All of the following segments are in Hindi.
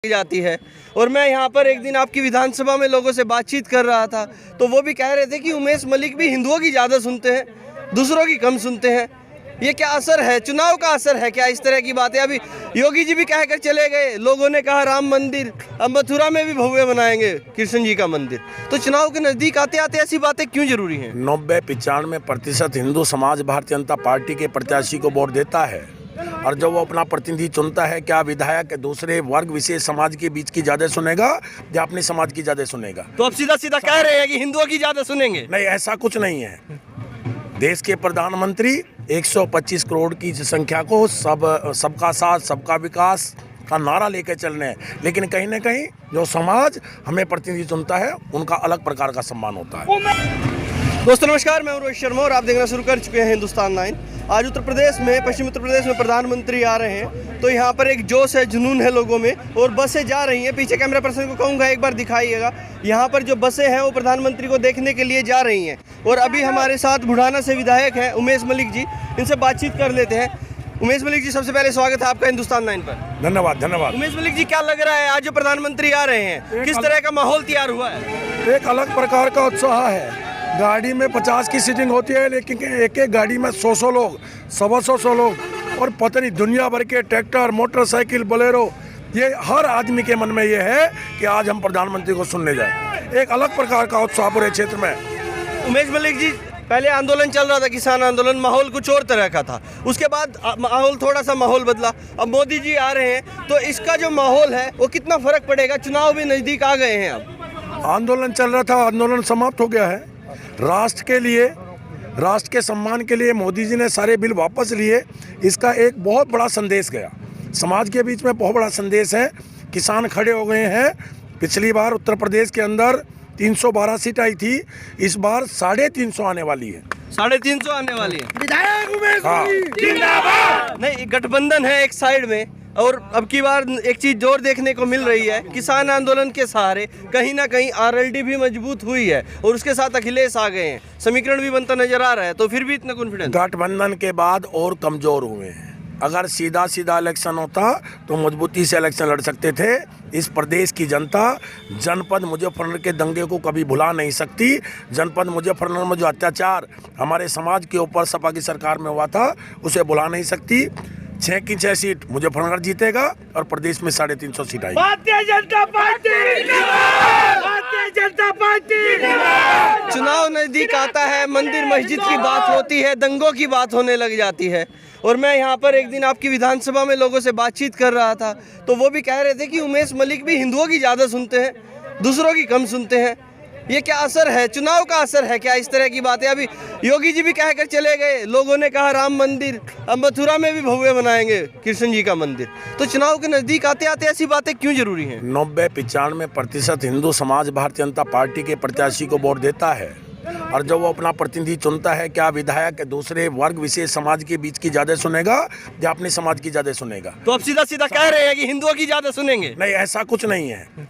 जाती है। और मैं यहाँ पर एक दिन आपकी विधानसभा में लोगों से बातचीत कर रहा था तो वो भी कह रहे थे कि उमेश मलिक भी हिंदुओं की ज़्यादा सुनते हैं, दूसरों की कम सुनते हैं। ये क्या असर है, चुनाव का असर है क्या इस तरह की बातें? अभी योगी जी भी कहकर चले गए, लोगों ने कहा राम मंदिर, अब मथुरा में भी भव्य बनाएंगे कृष्ण जी का मंदिर। तो चुनाव के नज़दीक आते आते ऐसी बातें क्यों जरूरी हैं? 90-95% हिंदू समाज भारतीय जनता पार्टी के प्रत्याशी को वोट देता है और जब वो अपना प्रतिनिधि चुनता है, क्या विधायक दूसरे वर्ग विशेष समाज के बीच की ज्यादा सुनेगा या अपने समाज की ज्यादा सुनेगा? तो अब सीधा सीधा कह रहे हैं कि हिंदुओं की ज्यादा सुनेंगे। नहीं, ऐसा कुछ नहीं है। देश के प्रधानमंत्री 125 करोड़ की संख्या को सबका साथ सबका विकास का नारा लेकर चल रहे हैं, लेकिन कहीं ना कहीं जो समाज हमें प्रतिनिधि चुनता है उनका अलग प्रकार का सम्मान होता है। दोस्तों नमस्कार, मैं रोहित शर्मा और आप देखना शुरू कर चुके हैं हिंदुस्तान 9। आज उत्तर प्रदेश में, पश्चिमी उत्तर प्रदेश में प्रधानमंत्री आ रहे हैं तो यहाँ पर एक जोश है, जुनून है लोगों में और बसें जा रही हैं। पीछे कैमरा पर्सन को कहूँगा एक बार दिखाइएगा, यहाँ पर जो बसें हैं वो प्रधानमंत्री को देखने के लिए जा रही हैं। और अभी हमारे साथ बुढ़ाना से विधायक हैं उमेश मलिक जी, इनसे बातचीत कर लेते हैं। उमेश मलिक जी, सबसे पहले स्वागत है आपका हिंदुस्तान 9 पर। धन्यवाद धन्यवाद। उमेश मलिक जी, क्या लग रहा है आज जो प्रधानमंत्री आ रहे हैं, किस तरह का माहौल तैयार हुआ है? एक अलग प्रकार का उत्साह है। गाड़ी में 50 की सीटिंग होती है, लेकिन एक एक गाड़ी में 100 लोग, 125 लोग और पता नहीं दुनिया भर के ट्रैक्टर, मोटरसाइकिल, बोलेरो, ये हर आदमी के मन में ये है कि आज हम प्रधानमंत्री को सुनने जाए। एक अलग प्रकार का उत्साह पूरे क्षेत्र में। उमेश मलिक जी, पहले आंदोलन चल रहा था, किसान आंदोलन, माहौल कुछ और तरह का था, उसके बाद माहौल थोड़ा सा माहौल बदला, अब मोदी जी आ रहे हैं तो इसका जो माहौल है वो कितना फर्क पड़ेगा? चुनाव भी नज़दीक आ गए हैं। अब आंदोलन चल रहा था, आंदोलन समाप्त हो गया है। राष्ट्र के लिए, राष्ट्र के सम्मान के लिए मोदी जी ने सारे बिल वापस लिए। इसका एक बहुत बड़ा संदेश गया, समाज के बीच में बहुत बड़ा संदेश है। किसान खड़े हो गए हैं। पिछली बार उत्तर प्रदेश के अंदर 312 सीट आई थी, इस बार 350 आने वाली है। 350 आने वाली है। विधायक उमेश मलिक जिंदाबाद। नहीं, गठबंधन है एक साइड में और अब की बार एक चीज जोर देखने को मिल रही है, किसान आंदोलन के सहारे कहीं ना कहीं आरएलडी भी मजबूत हुई है और उसके साथ अखिलेश आ गए हैं, समीकरण भी बनता नजर आ रहा है। तो फिर भी इतना कॉन्फिडेंस? गठबंधन के बाद और कमजोर हुए हैं। अगर सीधा सीधा इलेक्शन होता तो मजबूती से इलेक्शन लड़ सकते थे। इस प्रदेश की जनता जनपद मुजफ्फरनगर के दंगे को कभी भुला नहीं सकती। जनपद मुजफ्फरनगर में जो अत्याचार हमारे समाज के ऊपर सपा की सरकार में हुआ था उसे भुला नहीं सकती। 6 की 6 सीट मुजफ्फरनगर जीतेगा और प्रदेश में 350 सीट आएगी। Bharatiya Janata party, Bharatiya Janata party. चुनाव नजदीक आता है, मंदिर मस्जिद की बात होती है, दंगों की बात होने लग जाती है। और मैं यहाँ पर एक दिन आपकी विधानसभा में लोगों से बातचीत कर रहा था तो वो भी कह रहे थे कि उमेश मलिक भी हिंदुओं की ज़्यादा सुनते हैं, दूसरों की कम सुनते हैं। ये क्या असर है, चुनाव का असर है क्या इस तरह की बातें? अभी योगी जी भी कहकर चले गए, लोगों ने कहा राम मंदिर, अब मथुरा में भी भव्य बनाएंगे कृष्ण जी का मंदिर। तो चुनाव के नज़दीक आते आते ऐसी बातें क्यों जरूरी हैं? 90-95% हिंदू समाज भारतीय जनता पार्टी के प्रत्याशी को वोट देता है और जब वो अपना प्रतिनिधि चुनता है, क्या विधायक दूसरे वर्ग विशेष समाज के बीच की ज्यादा सुनेगा या अपने समाज की ज्यादा सुनेगा? तो अब सीधा सीधा कह रहे हैं कि हिंदुओं की ज्यादा सुनेंगे। नहीं, ऐसा कुछ नहीं है।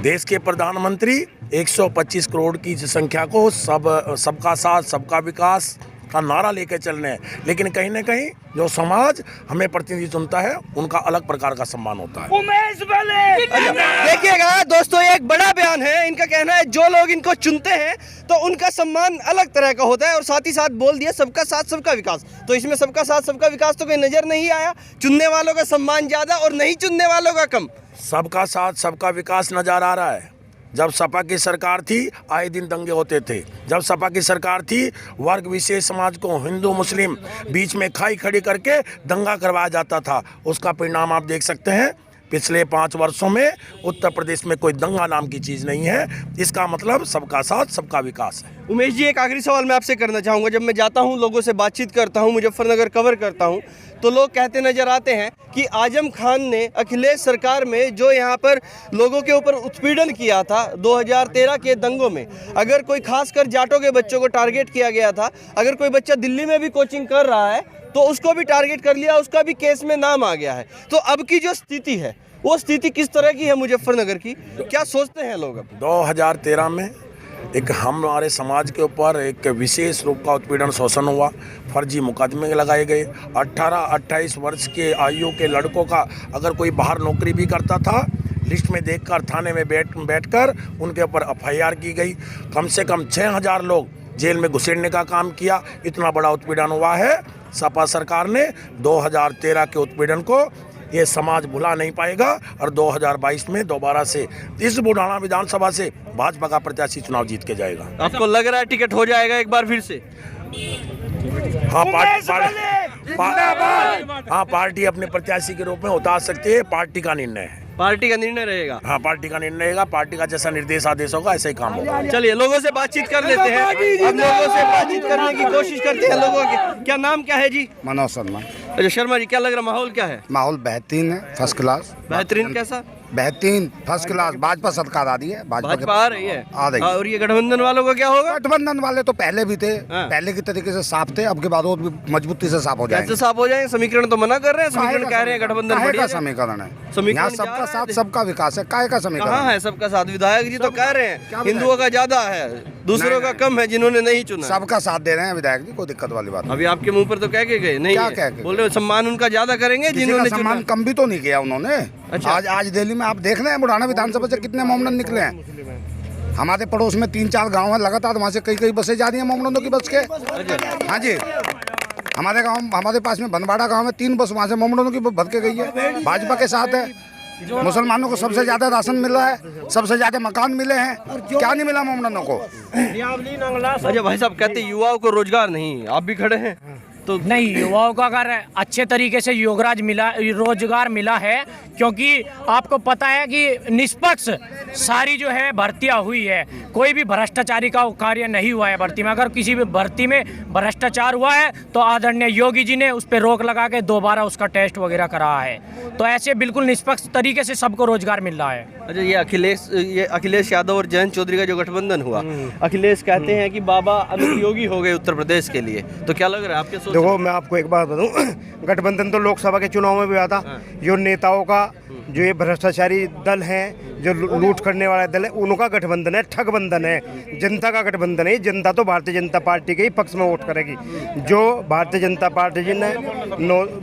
देश के प्रधानमंत्री 125 करोड़ की संख्या को सबका साथ सबका विकास का नारा लेकर चल रहे हैं, लेकिन कहीं ना कहीं जो समाज हमें प्रतिनिधि चुनता है उनका अलग प्रकार का सम्मान होता है। उमेश मलिक। देखिएगा दोस्तों, एक बड़ा बयान है, इनका कहना है जो लोग इनको चुनते हैं तो उनका सम्मान अलग तरह का होता है और साथ ही साथ बोल दिया सबका साथ सबका विकास। तो इसमें सबका साथ सबका विकास तो कहीं नजर नहीं आया। चुनने वालों का सम्मान ज्यादा और नहीं चुनने वालों का कम। सबका साथ सबका विकास नजर आ रहा है। जब सपा की सरकार थी आए दिन दंगे होते थे। जब सपा की सरकार थी वर्ग विशेष समाज को, हिंदू मुस्लिम बीच में खाई खड़ी करके दंगा करवाया जाता था। उसका परिणाम आप देख सकते हैं। पिछले 5 वर्षों में उत्तर प्रदेश में कोई दंगा नाम की चीज़ नहीं है। इसका मतलब सबका साथ सबका विकास है। उमेश जी, एक आखिरी सवाल मैं आपसे करना चाहूँगा। जब मैं जाता हूँ, लोगों से बातचीत करता हूँ, मुजफ्फरनगर कवर करता हूँ, तो लोग कहते नजर आते हैं कि आजम खान ने अखिलेश सरकार में जो यहाँ पर लोगों के ऊपर उत्पीड़न किया था 2013 के दंगों में, अगर कोई खासकर जाटों के बच्चों को टारगेट किया गया था, अगर कोई बच्चा दिल्ली में भी कोचिंग कर रहा है तो उसको भी टारगेट कर लिया, उसका भी केस में नाम आ गया है। तो अब की जो स्थिति है वो स्थिति किस तरह की है मुजफ्फरनगर की, क्या सोचते हैं लोग? अब 2013 में एक हमारे समाज के ऊपर एक विशेष रूप का उत्पीड़न शोषण हुआ, फर्जी मुकदमे लगाए गए। 18-28 वर्ष के आयु के लड़कों का अगर कोई बाहर नौकरी भी करता था लिस्ट में देखकर थाने में बैठकर उनके ऊपर FIR की गई। कम से कम 6000 लोग जेल में घुसेड़ने का काम किया। इतना बड़ा उत्पीड़न हुआ है। सपा सरकार ने 2013 के उत्पीड़न को ये समाज भुला नहीं पाएगा और 2022 में दोबारा से इस बुढ़ाना विधानसभा से भाजपा का प्रत्याशी चुनाव जीत के जाएगा। आपको लग रहा है टिकट हो जाएगा एक बार फिर से? हाँ, पार्टी अपने प्रत्याशी के रूप में उतार सकती है। पार्टी का निर्णय है। पार्टी का निर्णय रहेगा। हाँ, पार्टी का निर्णय रहेगा। पार्टी का जैसा निर्देश आदेश होगा ऐसा ही काम होगा। चलिए लोगों से बातचीत कर लेते हैं। हम लोगों से बातचीत करने की कोशिश करते हैं। लोगों के क्या नाम क्या है जी? मनोज शर्मा। अच्छा शर्मा जी, क्या लग रहा है माहौल क्या है? माहौल बेहतरीन है, फर्स्ट क्लास। बेहतरीन कैसा? बेहतरीन फर्स्ट क्लास। भाजपा सरकार आ रही है। भाजपा आ रही है। आ रही है। और ये गठबंधन वालों का क्या होगा? गठबंधन वाले तो पहले भी थे, हाँ। पहले की तरीके से साफ थे। अब के बाद और भी मजबूती से साफ हो जाएंगे। कैसे साफ हो जाएंगे? समीकरण तो मना कर रहे हैं। समीकरण कह रहे हैं गठबंधन काहे बढ़िया का समीकरण है? समीकरण यहाँ जा सबका रहा साथ है। सबका विकास है। काहे का समीकरण? कहाँ है सबका साथ? विधायक जी तो कह रहे हैं क्या हिंदुओं का ज्यादा है, दूसरों का कम है जिन्होंने नहीं चुना। सबका साथ दे रहे हैं विधायक जी, कोई दिक्कत वाली बात नहीं। अभी आपके मुंह पर तो कह के गए नहीं क्या है। कह के? बोल रहे हो सम्मान उनका ज्यादा करेंगे किसी जिन्होंने का चुना। सम्मान कम भी तो नहीं किया उन्होंने। अच्छा। आज दिल्ली में आप देख रहे हैं बुढ़ाना विधानसभा से कितने मोमडन निकले हैं। हमारे पड़ोस में 3-4 गांव है, लगातार वहाँ से कई बसें जा रही हैं मोमडनों की बस के। हाँ जी, हमारे पास में बनवाड़ा गांव में 3 बस वहाँ से मोमडनों की भर के गई है। भाजपा के साथ है। मुसलमानों को सबसे ज्यादा राशन मिल रहा है, सबसे ज्यादा मकान मिले हैं। क्या नहीं मिला मोमडनों को? अच्छा भाई साहब कहते युवाओं को रोजगार नहीं, आप भी खड़े हैं तो नहीं, युवाओं को अगर अच्छे तरीके से रोजगार मिला है, क्योंकि आपको पता है कि निष्पक्ष सारी जो है भर्तियां हुई है। कोई भी भ्रष्टाचारी का कार्य नहीं हुआ है भर्ती में। अगर किसी भी भर्ती में भ्रष्टाचार हुआ है तो आदरणीय योगी जी ने उस पर रोक लगा के दोबारा उसका टेस्ट वगैरह करा है। तो ऐसे बिल्कुल निष्पक्ष तरीके से सबको रोजगार मिल रहा है। अच्छा ये अखिलेश यादव और जयंत चौधरी का जो गठबंधन हुआ, अखिलेश कहते हैं कि बाबा अनुपयोगी हो गए उत्तर प्रदेश के लिए, तो क्या लग रहा है आपके? देखो मैं आपको एक बात बताऊं, गठबंधन तो लोकसभा के चुनाव में भी आता। जो नेताओं का जो ये भ्रष्टाचारी दल हैं, जो लूट करने वाला दल है, उनका गठबंधन है, ठगबंधन है। जनता का गठबंधन है। जनता तो भारतीय जनता पार्टी के ही पक्ष में वोट करेगी। जो भारतीय जनता पार्टी जी ने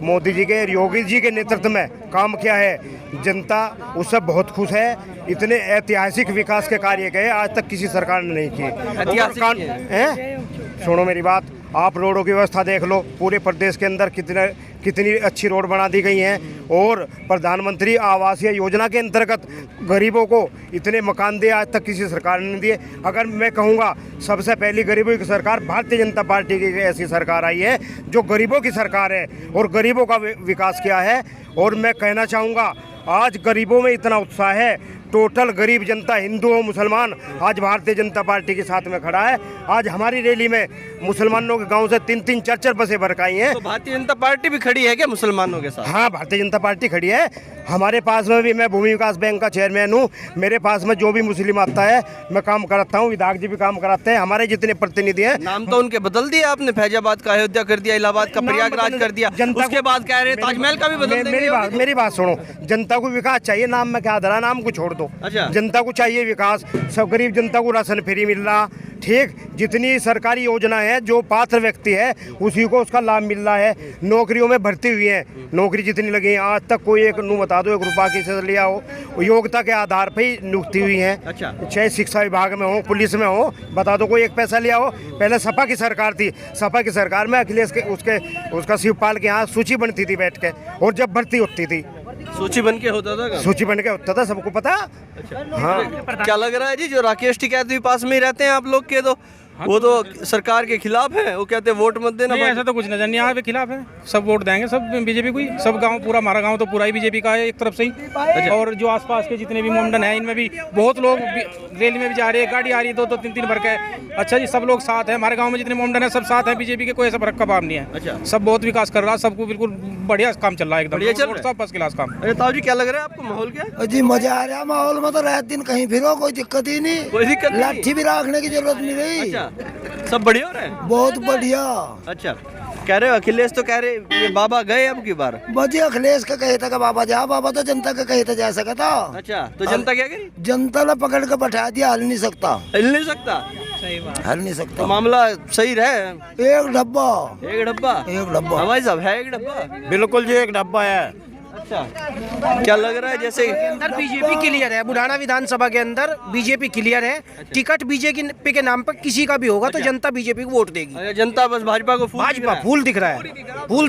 मोदी जी के, योगी जी के नेतृत्व में काम किया है, जनता उससे बहुत खुश है। इतने ऐतिहासिक विकास के कार्य गए आज तक किसी सरकार ने नहीं किए। सुनो मेरी बात, आप रोडों की व्यवस्था देख लो। पूरे प्रदेश के अंदर कितनी अच्छी रोड बना दी गई हैं। और प्रधानमंत्री आवास योजना के अंतर्गत गरीबों को इतने मकान दिए आज तक किसी सरकार ने नहीं दिए। अगर मैं कहूँगा सबसे पहली गरीबों की सरकार भारतीय जनता पार्टी की ऐसी सरकार आई है जो गरीबों की सरकार है और गरीबों का विकास किया है। और मैं कहना चाहूँगा आज गरीबों में इतना उत्साह है, टोटल गरीब जनता, हिंदू और मुसलमान आज भारतीय जनता पार्टी के साथ में खड़ा है। आज हमारी रैली में मुसलमानों के गांव से 3-3, 4-4 बसें भर के आई हैं। तो भारतीय जनता पार्टी भी खड़ी है क्या मुसलमानों के साथ? हाँ, भारतीय जनता पार्टी खड़ी है। हमारे पास में भी, मैं भूमि विकास बैंक का चेयरमैन हूँ, मेरे पास में जो भी मुस्लिम आता है मैं काम कराता हूँ। विधायक जी भी काम कराते हैं। हमारे जितने प्रतिनिधि हैं, नाम तो उनके बदल दिया आपने। फैजाबाद का अयोध्या कर दिया, इलाहाबाद का प्रयागराज कर दिया, उसके बाद कह रहे हैं ताजमहल का भी बदल देंगे। मेरी बात सुनो, जनता को विकास चाहिए। नाम में क्या धरा, नाम को छोड़ दो। अच्छा। जनता को चाहिए विकास। सब गरीब जनता को राशन फ्री मिल रहा, ठीक। जितनी सरकारी योजना है, जो पात्र व्यक्ति है उसी को उसका लाभ मिल रहा है। नौकरियों में भर्ती हुई है, नौकरी जितनी लगी है आज तक कोई एक नू बता दो 1 रुपया किसी से लिया हो, योग्यता के आधार पर ही नियुक्ति हुई है। अच्छा। चाहे शिक्षा विभाग में हो, पुलिस में हो, बता दो कोई 1 पैसा लिया हो। पहले सपा की सरकार थी, सपा की सरकार में अखिलेश के उसका शिवपाल के यहाँ सूची बनती थी बैठ के, और जब भर्ती होती थी सूची बन के होता था। सूची बन के होता था, सबको पता। हाँ, क्या लग रहा है जी, जो राकेश टिकैत भी पास में ही रहते हैं आप लोग के, तो वो तो सरकार के खिलाफ है। वो कहते हैं वोट मत देना। नहीं, ऐसा तो कुछ नजर नहीं, यहाँ पे खिलाफ है। सब वोट देंगे, सब बीजेपी को ही। सब गांव, पूरा हमारा गांव तो पूरा ही बीजेपी का है एक तरफ से ही। और जो आसपास के जितने भी मोमडन हैं, इनमें भी बहुत लोग रैली में भी जा रहे हैं, गाड़ी आ रही है 2-2, 3-3 भर के। अच्छा जी, सब लोग साथ हैं। हमारे गाँव में जितने मोमडन है सब साथ हैं बीजेपी के, कोई ऐसा भड़क का भाव नहीं है। अच्छा। सब बहुत विकास कर रहा है, सबको बिल्कुल बढ़िया काम चल रहा है, एकदम बढ़िया चल रहा है। सब फर्स्ट क्लास काम। अरे ताऊ जी, क्या लग रहा है आपको? माहौल क्या जी मजा आ रहा माहौल में, तो रात दिन कहीं फिरो, कोई दिक्कत ही नहीं। कोई दिक्कत नहीं? लाठी भी रखने की जरूरत नहीं रही। अच्छा, सब बढ़िया हो रहा है। बहुत बढ़िया। अच्छा, कह रहे हो अखिलेश तो कह रहे ये बाबा गए अब की बार। बजी अखिलेश का कहे था कि बाबा जा, बाबा तो जनता का कहे था जा सका था। अच्छा, तो जनता क्या करी? जनता ने पकड़ के बैठा दिया, हल नहीं सकता। हिल नहीं सकता? हल नहीं तो सकता। मामला सही रहे। एक डब्बा एक डब्बा एक डब्बा हमारे साहब है, एक डब्बा। बिल्कुल जी, एक डब्बा है। अच्छा, क्या लग रहा है जैसे अंदर बीजेपी क्लियर है, बुढ़ाना विधानसभा के अंदर बीजेपी क्लियर है। टिकट बीजेपी के नाम पर किसी का भी होगा तो जनता बीजेपी को वोट देगी। जनता बस भाजपा को फूल दिख रहा भाजपा है। फूल दिख रहा है, फूल